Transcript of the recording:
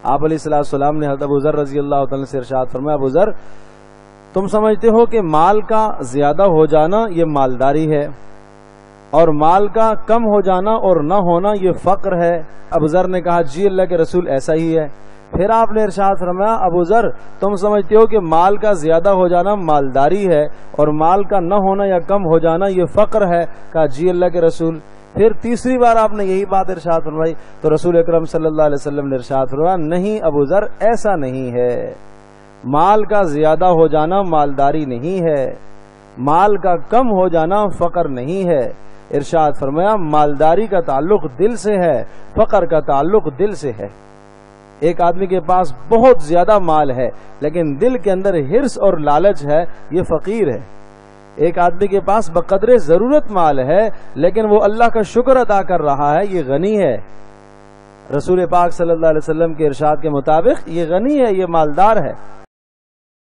آپ علیہ السلام نے حضرت ابو ذر رضی اللہ تعالیٰ سے ارشاد فرمایا، ابو ذر تم سمجھتے ہو کہ مال کا زیادہ ہو جانا یہ مالداری ہے، اور مال کا کم ہو جانا اور نہ ہونا یہ فقر ہے؟ ابو ذر نے کہا جی اللہ کے رسول ایسا ہی ہے۔ پھر آپ نے ارشاد فرمایا، ابو ذر تم سمجھتے ہو کہ مال کا زیادہ ہو جانا مالداری ہے اور مال کا نہ ہونا یا کم ہو جانا یہ فقر ہے؟ کہا جی اللہ کے رسول۔ پھر تیسری بار آپ نے یہی بات ارشاد فرمائی تو رسول اکرم صلی اللہ علیہ وسلم نے ارشاد فرمایا، نہیں ابو ذر ایسا نہیں ہے، مال کا زیادہ ہو جانا مالداری نہیں ہے، مال کا کم ہو جانا فقر نہیں ہے۔ ارشاد فرمایا مالداری کا تعلق دل سے ہے، فقر کا تعلق دل سے ہے۔ ایک آدمی کے پاس بہت زیادہ مال ہے لیکن دل کے اندر حرص اور لالچ ہے، یہ فقیر ہے۔ ایک آدمی کے پاس بقدر ضرورت مال ہے لیکن وہ اللہ کا شکر ادا کر رہا ہے، یہ غنی ہے۔ رسول پاک صلی اللہ علیہ وسلم کے ارشاد کے مطابق یہ غنی ہے، یہ مالدار ہے۔